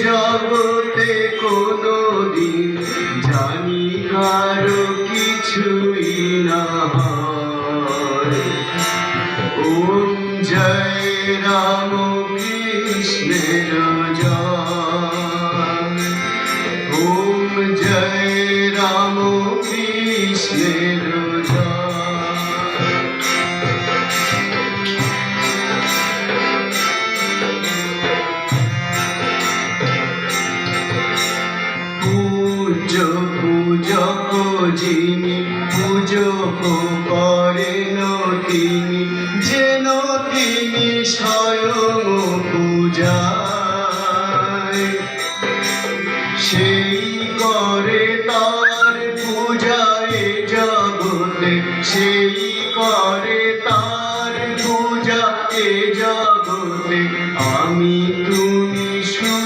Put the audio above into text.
জগতে কোনদিন জানি কারো কিছুই না হয়। ওম জয় রাম কৃষ্ণের জয়। ওম জয় রাম কৃষ্ণের জয়। পূজক যিনি পূজক